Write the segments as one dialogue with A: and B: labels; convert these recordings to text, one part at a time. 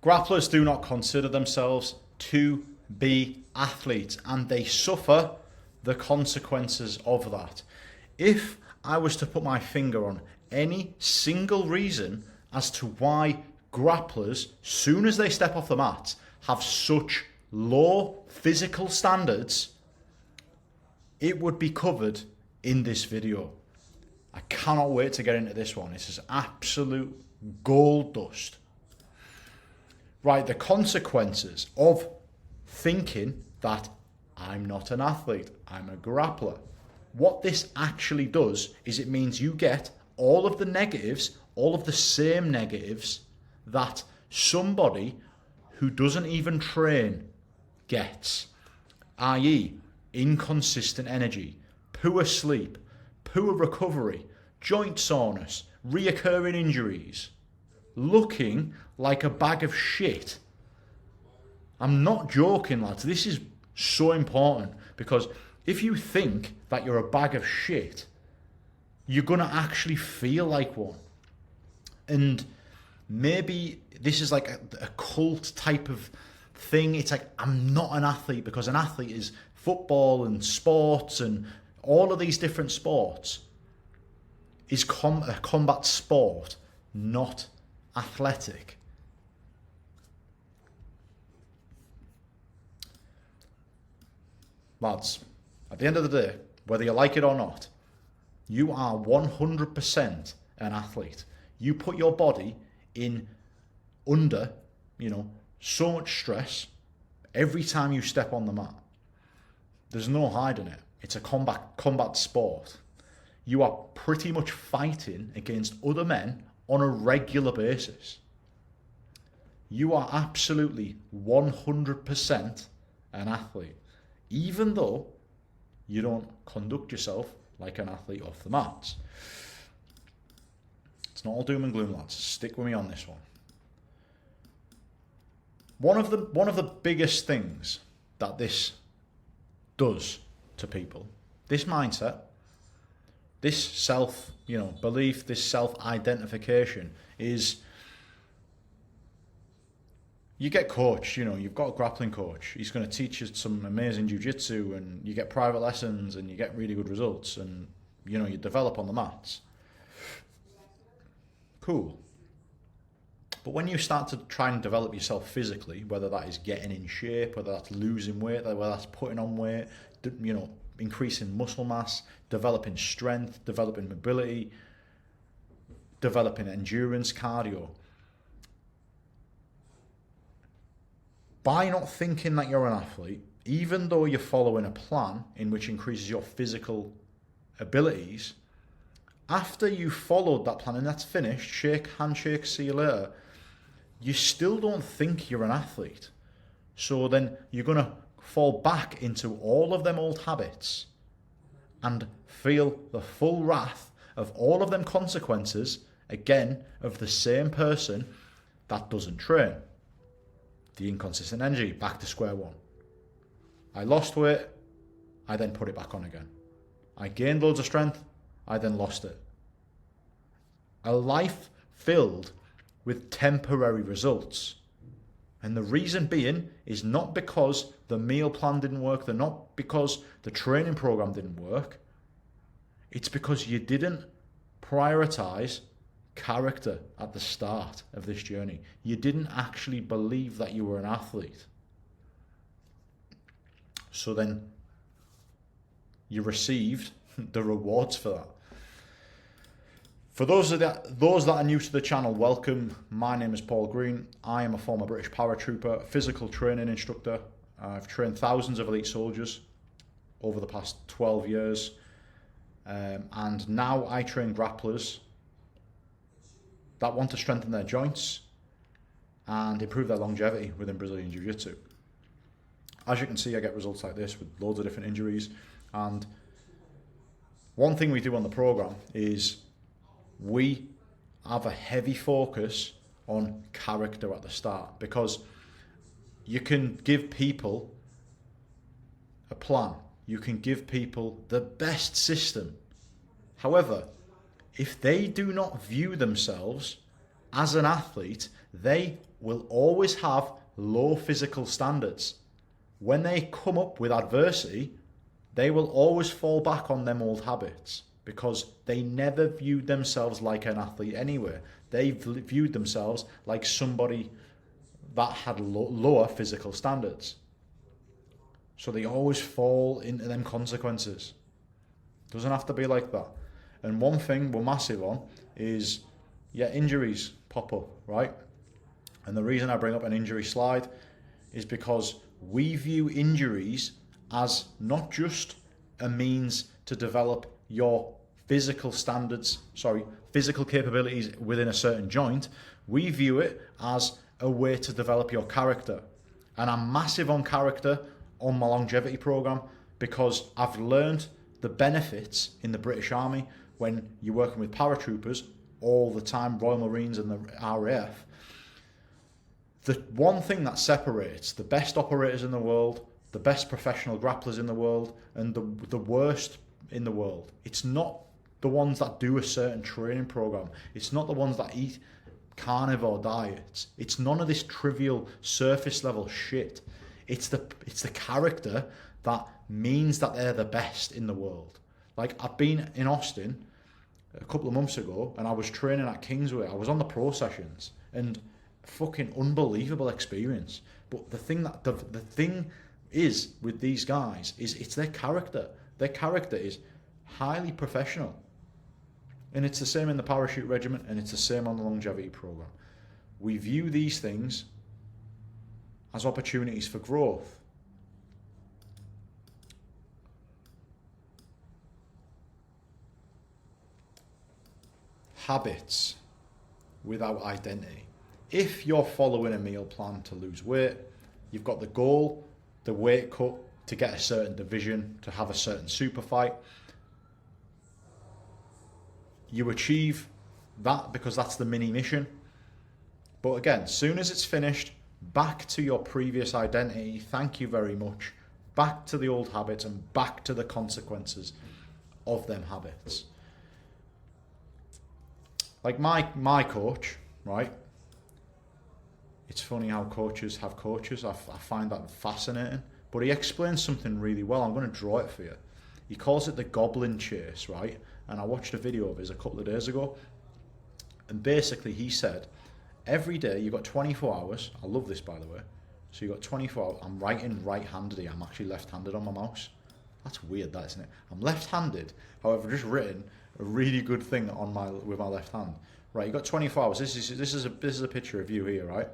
A: Grapplers do not consider themselves to be athletes, and they suffer the consequences of that. If I was to put my finger on any single reason as to why grapplers, soon as they step off the mat, have such low physical standards, it would be covered in this video. I cannot wait to get into this one. This is absolute gold dust. Right, the consequences of thinking that I'm not an athlete, I'm a grappler. What this actually does is it means you get all of the negatives, all of the same negatives that somebody who doesn't even train gets, i.e. inconsistent energy, poor sleep, poor recovery, joint soreness, reoccurring injuries, looking like a bag of shit. I'm not joking, lads. This is so important, because if you think that you're a bag of shit, you're going to actually feel like one. And maybe this is like a cult type of thing. It's like, I'm not an athlete, because an athlete is football and sports and all of these different sports is a combat sport, not athletic. Lads, at the end of the day, whether you like it or not, you are 100% an athlete. You put your body in under, so much stress every time you step on the mat. There's no hiding it. It's a combat sport. You are pretty much fighting against other men on a regular basis. You are absolutely 100% an athlete, even though you don't conduct yourself like an athlete off the mats. It's not all doom and gloom, lads. Stick with me on this one. One of the biggest things that this does to people, this mindset, this self, belief, this self-identification, is you get coached. You've got a grappling coach. He's going to teach you some amazing jiu-jitsu, and you get private lessons and you get really good results, and you develop on the mats. Cool. But when you start to try and develop yourself physically, whether that is getting in shape, whether that's losing weight, whether that's putting on weight, increasing muscle mass, developing strength, developing mobility, developing endurance, cardio, by not thinking that you're an athlete, even though you're following a plan in which increases your physical abilities, after you've followed that plan and that's finished, handshake, see you later, you still don't think you're an athlete. So then you're going to fall back into all of them old habits and feel the full wrath of all of them consequences, again, of the same person that doesn't train. The inconsistent energy, back to square one. I lost weight, I then put it back on again. I gained loads of strength, I then lost it. A life filled with temporary results. And the reason being is not because the meal plan didn't work, not because the training program didn't work. It's because you didn't prioritize character at the start of this journey. You didn't actually believe that you were an athlete. So then you received the rewards for that. For those that are new to the channel, welcome. My name is Paul Green. I am a former British paratrooper, physical training instructor. I've trained thousands of elite soldiers over the past 12 years. And now I train grapplers that want to strengthen their joints and improve their longevity within Brazilian Jiu-Jitsu. As you can see, I get results like this with loads of different injuries. And one thing we do on the program is we have a heavy focus on character at the start, because you can give people a plan, you can give people the best system. However, if they do not view themselves as an athlete, they will always have low physical standards. When they come up with adversity, they will always fall back on them old habits because they never viewed themselves like an athlete anyway. They viewed themselves like somebody that had lower physical standards. So they always fall into them consequences. Doesn't have to be like that. And one thing we're massive on is, injuries pop up, right? And the reason I bring up an injury slide is because we view injuries as not just a means to develop your physical capabilities within a certain joint. We view it as a way to develop your character. And I'm massive on character on my longevity program because I've learned the benefits in the British Army when you're working with paratroopers all the time, Royal Marines and the RAF. The one thing that separates the best operators in the world, the best professional grapplers in the world, and the worst in the world, it's not the ones that do a certain training program. It's not the ones that eat carnivore diets. It's none of this trivial surface level shit. It's the character that means that they're the best in the world. Like, I've been in Austin a couple of months ago and I was training at Kingsway. I was on the pro sessions and fucking unbelievable experience. But the thing is with these guys is it's their character. Their character is highly professional. And it's the same in the parachute regiment and it's the same on the longevity program. We view these things as opportunities for growth. Habits without identity. If you're following a meal plan to lose weight, you've got the goal, the weight cut, to get a certain division, to have a certain super fight. You achieve that because that's the mini mission. But again, soon as it's finished, back to your previous identity, thank you very much, back to the old habits and back to the consequences of them habits. Like my coach, right? It's funny how coaches have coaches. I find that fascinating. But he explains something really well. I'm going to draw it for you. He calls it the goblin chase, right? And I watched a video of his a couple of days ago. And basically he said, every day you've got 24 hours. I love this, by the way. So you've got 24 hours. I'm writing right-handed here. I'm actually left-handed on my mouse. That's weird, that, isn't it? I'm left-handed. However, I've just written a really good thing with my left hand. Right, you've got 24 hours. This is a picture of you here, right?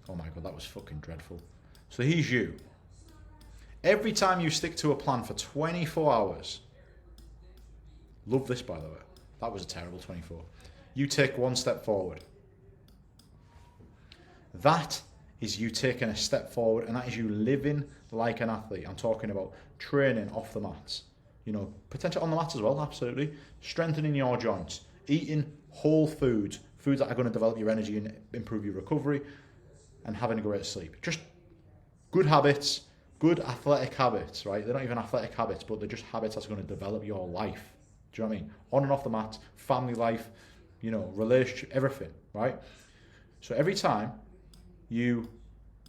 A: Oh my God, that was fucking dreadful. So here's you. Every time you stick to a plan for 24 hours, love this, by the way. That was a terrible 24. You take one step forward. That is you taking a step forward, and that is you living like an athlete. I'm talking about training off the mats. You know, potential on the mats as well, absolutely. Strengthening your joints, eating whole foods that are going to develop your energy and improve your recovery, and having a great sleep. Just good habits, good athletic habits, right? They're not even athletic habits, but they're just habits that's going to develop your life. Do you know what I mean? On and off the mat, family life, you know, relationship, everything, right? So every time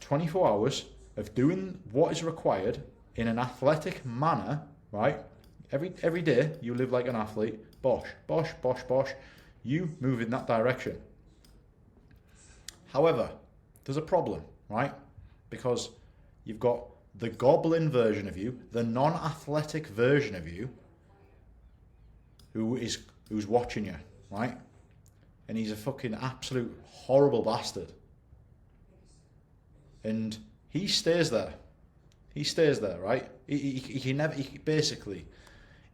A: 24 hours of doing what is required in an athletic manner, right? Every day you live like an athlete, bosh, bosh, bosh, bosh, you move in that direction. However, there's a problem, right? Because you've got the goblin version of you, the non-athletic version of you, who's watching you, right? And he's a fucking absolute horrible bastard. And he stays there. He stays there, right? He basically,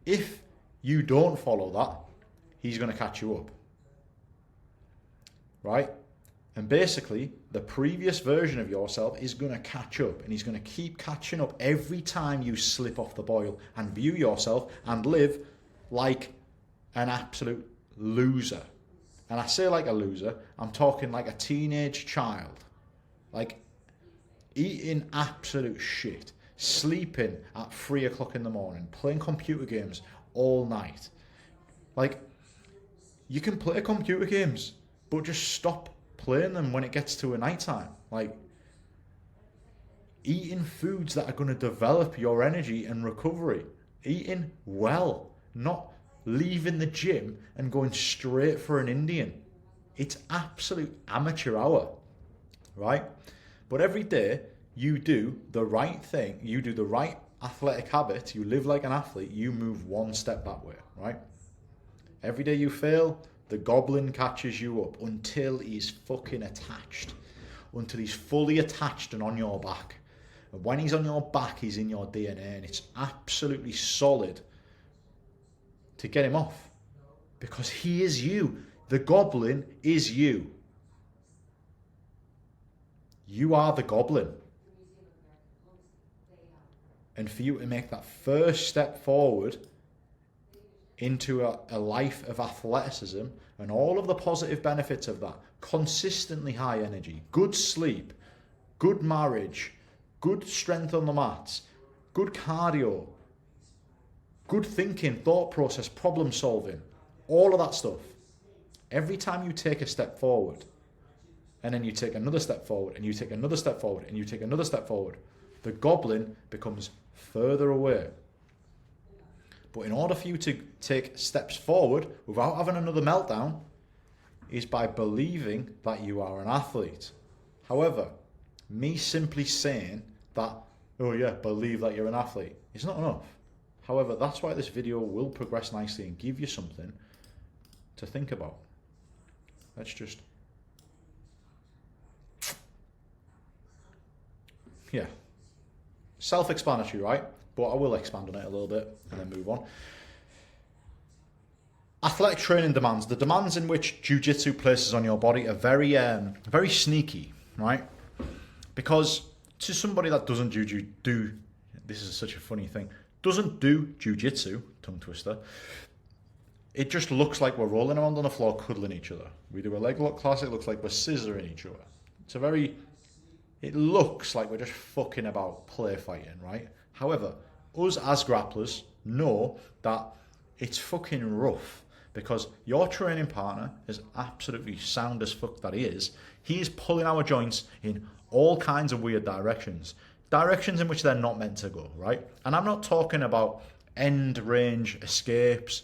A: if you don't follow that, he's going to catch you up, right? And basically, the previous version of yourself is going to catch up, and he's going to keep catching up every time you slip off the boil and view yourself and live like an absolute loser. And I say like a loser, I'm talking like a teenage child. Like eating absolute shit, sleeping at 3 o'clock in the morning, playing computer games all night. Like, you can play computer games, but just stop playing them when it gets to a night time. Like, eating foods that are going to develop your energy and recovery. Eating well, not leaving the gym and going straight for an Indian. It's absolute amateur hour, right? But every day you do the right thing, you do the right athletic habit, you live like an athlete, you move one step that way, right? Every day you fail, the goblin catches you up until he's fucking attached, until he's fully attached and on your back. And when he's on your back, he's in your DNA, and it's absolutely solid to get him off, because he is you. The goblin is you. You are the goblin. And for you to make that first step forward into a life of athleticism and all of the positive benefits of that, consistently high energy, good sleep, good marriage, good strength on the mats, good cardio, good thinking, thought process, problem solving, all of that stuff. Every time you take a step forward, and then you take another step forward, and you take another step forward, and you take another step forward, the goblin becomes further away. But in order for you to take steps forward without having another meltdown, is by believing that you are an athlete. However, me simply saying that, oh yeah, believe that you're an athlete, is not enough. However, that's why this video will progress nicely and give you something to think about. Let's just... yeah. Self-explanatory, right? But I will expand on it a little bit and then move on. Athletic training demands. The demands in which jiu-jitsu places on your body are very, very sneaky, right? Because to somebody that doesn't do, this is such a funny thing, doesn't do jiu-jitsu, tongue twister, it just looks like we're rolling around on the floor cuddling each other. We do a leg lock class, it looks like we're scissoring each other. It looks like we're just fucking about play fighting, right? However, us as grapplers know that it's fucking rough, because your training partner is absolutely sound as fuck that he is. He is pulling our joints in all kinds of weird directions in which they're not meant to go, right? And I'm not talking about late escapes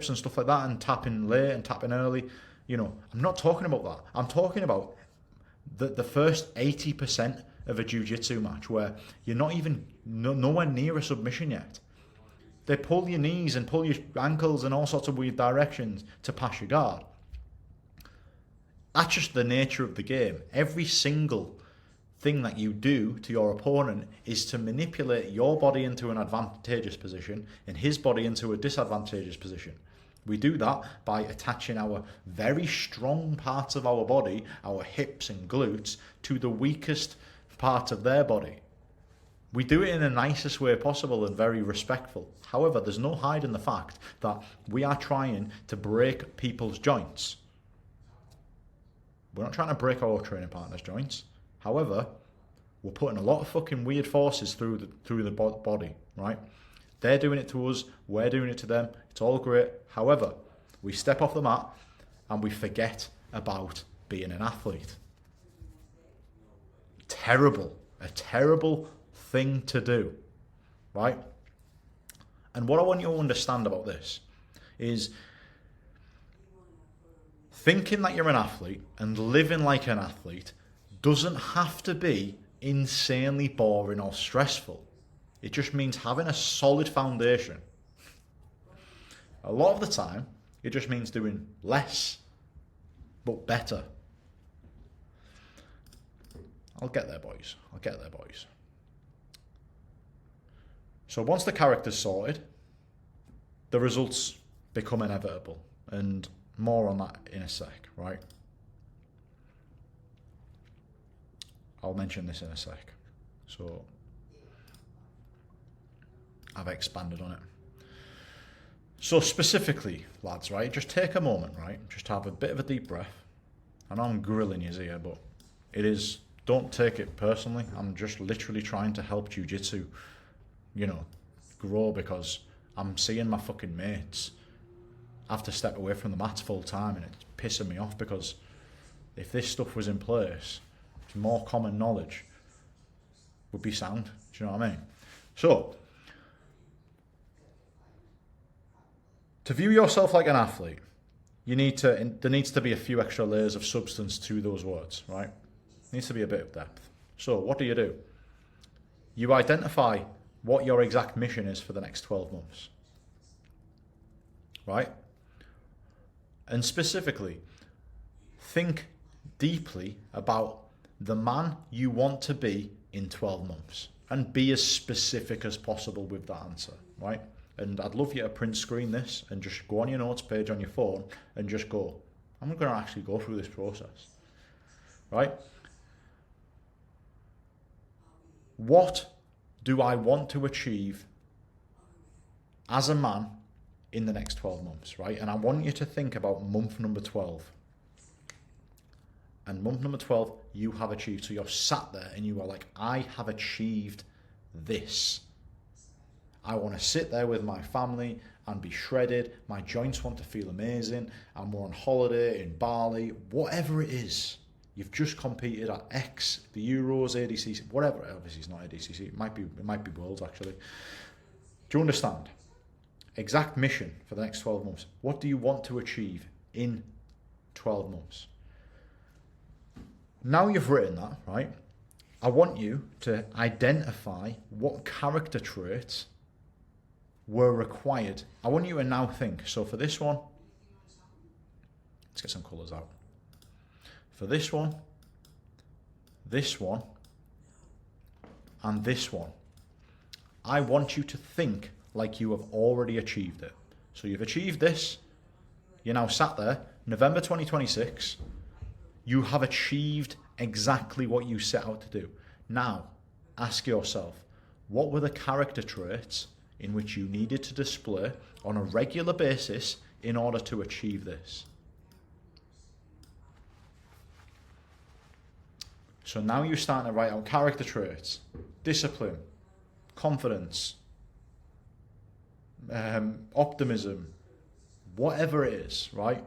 A: and stuff like that, and tapping late and tapping early. You know, I'm not talking about that. I'm talking about the first 80% of a jiu-jitsu match where you're not even nowhere near a submission yet. They pull your knees and pull your ankles in all sorts of weird directions to pass your guard. That's just the nature of the game. Every single thing that you do to your opponent is to manipulate your body into an advantageous position and his body into a disadvantageous position. We do that by attaching our very strong parts of our body, our hips and glutes, to the weakest part of their body. We do it in the nicest way possible and very respectful. However, there's no hiding the fact that we are trying to break people's joints. We're not trying to break our training partner's joints. However, we're putting a lot of fucking weird forces through the body, right? They're doing it to us, we're doing it to them. It's all great. However, we step off the mat and we forget about being an athlete. A terrible thing to do, right? And what I want you to understand about this is thinking that you're an athlete and living like an athlete doesn't have to be insanely boring or stressful. It just means having a solid foundation. A lot of the time, it just means doing less, but better. I'll get there, boys. So once the character's sorted, the results become inevitable. And more on that in a sec, right? I'll mention this in a sec. So I've expanded on it. So specifically, lads, right, just take a moment, right? Just have a bit of a deep breath. I know I'm grilling you here, but it is, don't take it personally. I'm just literally trying to help jiu-jitsu, grow, because I'm seeing my fucking mates have to step away from the mats full time, and it's pissing me off because if this stuff was in place, more common knowledge would be sound. Do you know what I mean? So, to view yourself like an athlete, there needs to be a few extra layers of substance to those words, right? There needs to be a bit of depth. So what do? You identify what your exact mission is for the next 12 months, right? And specifically, think deeply about the man you want to be in 12 months and be as specific as possible with that answer, right? And I'd love you to print screen this and just go on your notes page on your phone and just go, I'm going to actually go through this process, right? What do I want to achieve as a man in the next 12 months, right? And I want you to think about month number 12. And month number 12, you have achieved. So you're sat there and you are like, I have achieved this. I want to sit there with my family and be shredded. My joints want to feel amazing. And we're on holiday in Bali. Whatever it is, you've just competed at X, the Euros, ADCC, whatever. Obviously, it's not ADCC. It might be Worlds, actually. Do you understand? Exact mission for the next 12 months. What do you want to achieve in 12 months? Now you've written that, right? I want you to identify what character traits were required. I want you to now think. So for this one, let's get some colours out. For this one, and this one, I want you to think like you have already achieved it. So you've achieved this. You're now sat there, November 2026. You have achieved exactly what you set out to do. Now, ask yourself, what were the character traits in which you needed to display on a regular basis in order to achieve this? So now you're starting to write out character traits, discipline, confidence, optimism, whatever it is, right?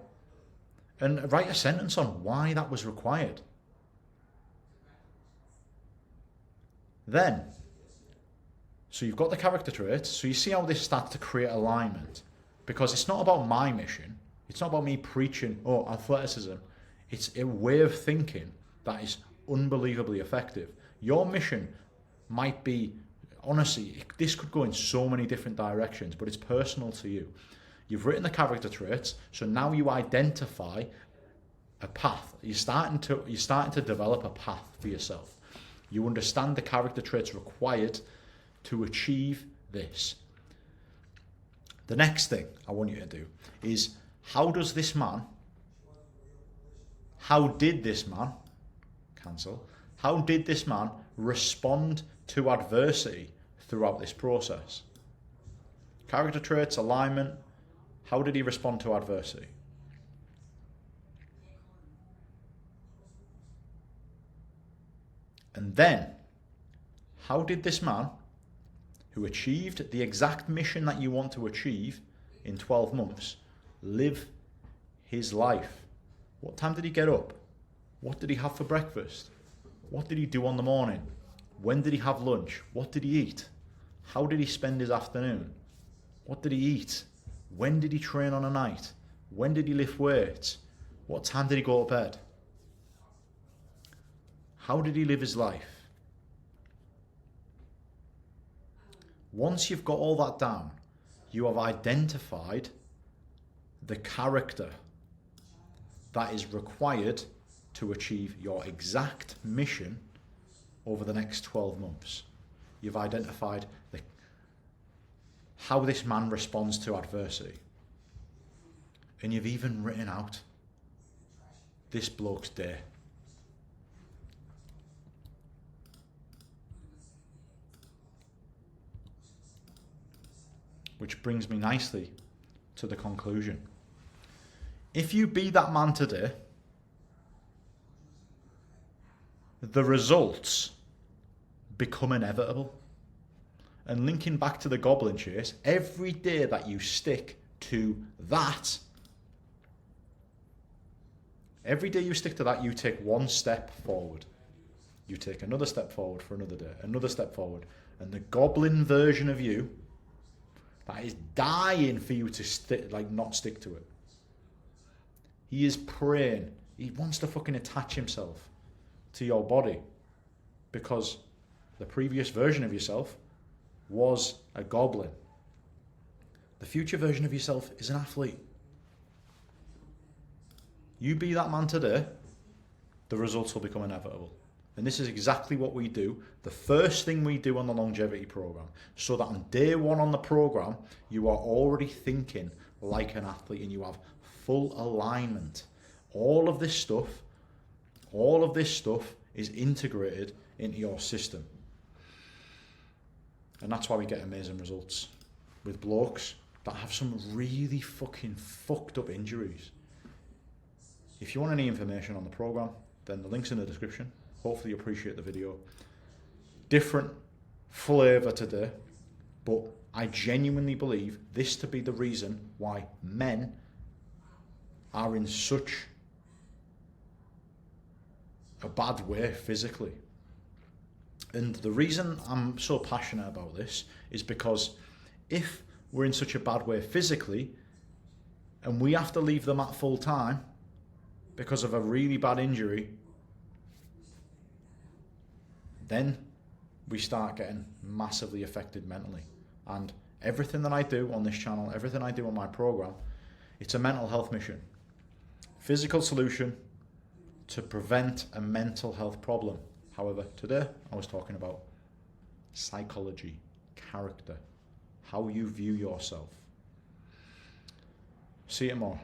A: And write a sentence on why that was required. Then, so you've got the character traits, so you see how this starts to create alignment. Because it's not about my mission, it's not about me preaching, athleticism. It's a way of thinking that is unbelievably effective. Your mission might be, honestly, this could go in so many different directions, but it's personal to you. You've written the character traits, so now you identify a path. You're starting to develop a path for yourself. You understand the character traits required to achieve this. The next thing I want you to do is, how did this man respond to adversity throughout this process? Character traits, alignment, how did he respond to adversity? And then, how did this man, who achieved the exact mission that you want to achieve in 12 months, live his life? What time did he get up? What did he have for breakfast? What did he do on the morning? When did he have lunch? What did he eat? How did he spend his afternoon? What did he eat? When did he train on a night? When did he lift weights? What time did he go to bed? How did he live his life? Once you've got all that down, you have identified the character that is required to achieve your exact mission over the next 12 months. You've identified how this man responds to adversity. And you've even written out this bloke's day. Which brings me nicely to the conclusion. If you be that man today, the results become inevitable. And linking back to the goblin chase, every day that you stick to that Every day you stick to that, you take one step forward. You take another step forward for another day, another step forward. And the goblin version of you that is dying for you to not stick to it. He is praying. He wants to fucking attach himself to your body because the previous version of yourself was a goblin. The future version of yourself is an athlete. You be that man today, the results will become inevitable. And this is exactly what we do. The first thing we do on the longevity program, so that on day one on the program, you are already thinking like an athlete and you have full alignment. All of this stuff is integrated into your system. And that's why we get amazing results with blokes that have some really fucking fucked up injuries. If you want any information on the program, then the link's in the description. Hopefully you appreciate the video. Different flavour today, but I genuinely believe this to be the reason why men are in such a bad way physically. And the reason I'm so passionate about this is because if we're in such a bad way physically and we have to leave them at full time because of a really bad injury, then we start getting massively affected mentally. And everything that I do on this channel, everything I do on my program, it's a mental health mission. Physical solution to prevent a mental health problem. However, today I was talking about psychology, character, how you view yourself. See you tomorrow.